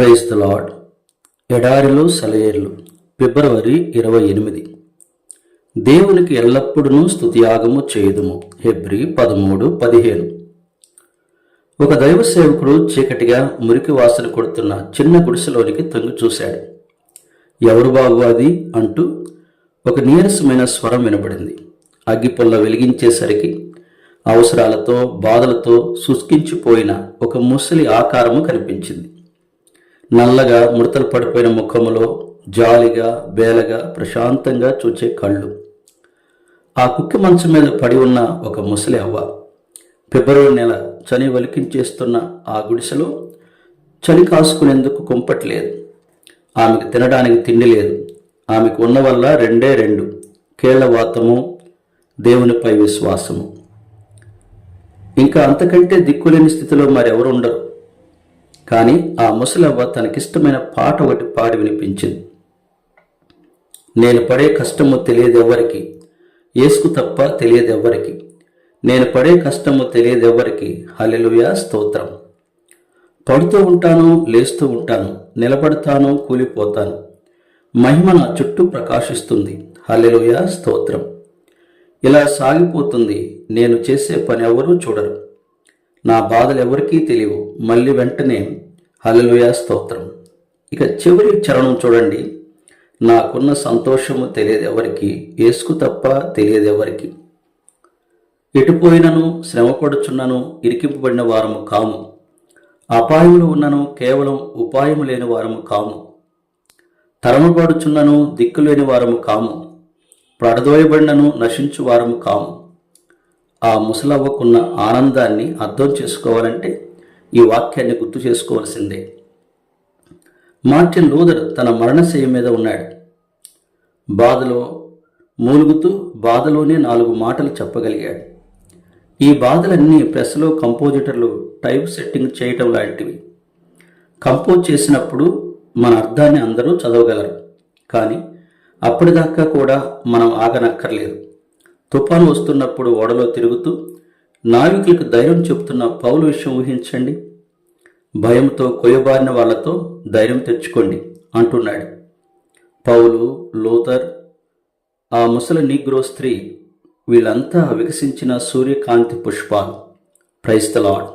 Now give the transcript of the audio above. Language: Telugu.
Praise the lord. ఎడారిలో సెలయేర్లు. ఫిబ్రవరి 28. దేవునికి ఎల్లప్పుడూ స్తుతియాగము చేయుదుము. హెబ్రీ 13:15. ఒక దైవ సేవకుడు చీకటిగా మురికి వాసన కొడుతున్న చిన్న గుడిసెలోనికి తొంగి చూశాడు. ఎవరు బాబు అది అంటూ ఒక నీరసమైన స్వరం వినబడింది. అగ్గిపుల్ల వెలిగించేసరికి అవసరాలతో బాధలతో శుష్కించిపోయిన ఒక ముసలి ఆకారము కనిపించింది. నల్లగా ముడతలు పడిపోయిన ముఖములో జాలిగా బేలగా ప్రశాంతంగా చూచే కళ్ళు. ఆ కుక్కి మంచం మీద పడి ఉన్న ఒక ముసలి అవ్వ. ఫిబ్రవరి నెల చలి వలికించేస్తున్న ఆ గుడిసెలో చలి కాసుకునేందుకు కుంపటి లేదు. ఆమెకు తినడానికి తిండి లేదు. ఆమెకు ఉన్న వల్ల రెండు కేళ్లవాతము, దేవునిపై విశ్వాసము. ఇంకా అంతకంటే దిక్కులేని స్థితిలో మరెవరు ఉండరు. కానీ ఆ ముసలవ్వ తనకిష్టమైన పాట ఒకటి పాడి వినిపించింది. నేను పడే కష్టము తెలియదెవ్వరికి, యేసుకు తప్ప తెలియదెవ్వరికి. నేను పడే కష్టము తెలియదెవ్వరికి. హల్లెలూయా, స్తోత్రం. పడుతూ ఉంటాను, లేస్తూ ఉంటాను, నిలబడతాను, కూలిపోతాను. మహిమ నా చుట్టూ ప్రకాశిస్తుంది. హల్లెలూయా, స్తోత్రం. ఇలా సాగిపోతుంది. నేను చేసే పని ఎవరూ చూడరు. నా బాధలు ఎవరికీ తెలియవు. మళ్ళీ వెంటనే హల్లెలూయా, స్తోత్రం. ఇక చివరి చరణం చూడండి. నాకున్న సంతోషము తెలియదెవరికి, యేసుకు తప్ప తెలియదెవరికి. ఎటుపోయినను, శ్రమపడుచున్నను, ఇరికింపబడిన వారము కాము. అపాయములు ఉన్నను, కేవలం ఉపాయము లేని వారము కాము. తరమబడుచున్నను, దిక్కులేని వారము కాము. పడదోయబడినను, నశించు వారము కాము. ఆ ముసలవ్వకున్న ఆనందాన్ని అర్థం చేసుకోవాలంటే ఈ వాక్యాన్ని గుర్తు చేసుకోవాల్సిందే. మార్టిన్ లూథర్ తన మరణశయ్య మీద ఉన్నాడు. బాధలో మూలుగుతూ బాధలోనే 4 మాటలు చెప్పగలిగాడు. ఈ బాధలన్నీ ప్రెస్లో కంపోజిటర్లు టైప్ సెట్టింగ్ చేయటం లాంటివి. కంపోజ్ చేసినప్పుడు మన అర్థాన్ని అందరూ చదవగలరు. కానీ అప్పటిదాకా కూడా మనం ఆగనక్కర్లేదు. తుఫాను వస్తున్నప్పుడు ఓడలో తిరుగుతూ నావికులకు ధైర్యం చెబుతున్న పౌలు విషయం ఊహించండి. భయంతో కొయ్యబారిన వాళ్లతో ధైర్యం తెచ్చుకోండి అంటున్నాడు. పౌలు, లూథర్, ఆ ముసలి నీగ్రో స్త్రీ, వీళ్ళంతా వికసించిన సూర్యకాంతి పుష్పాలు. Praise the lord.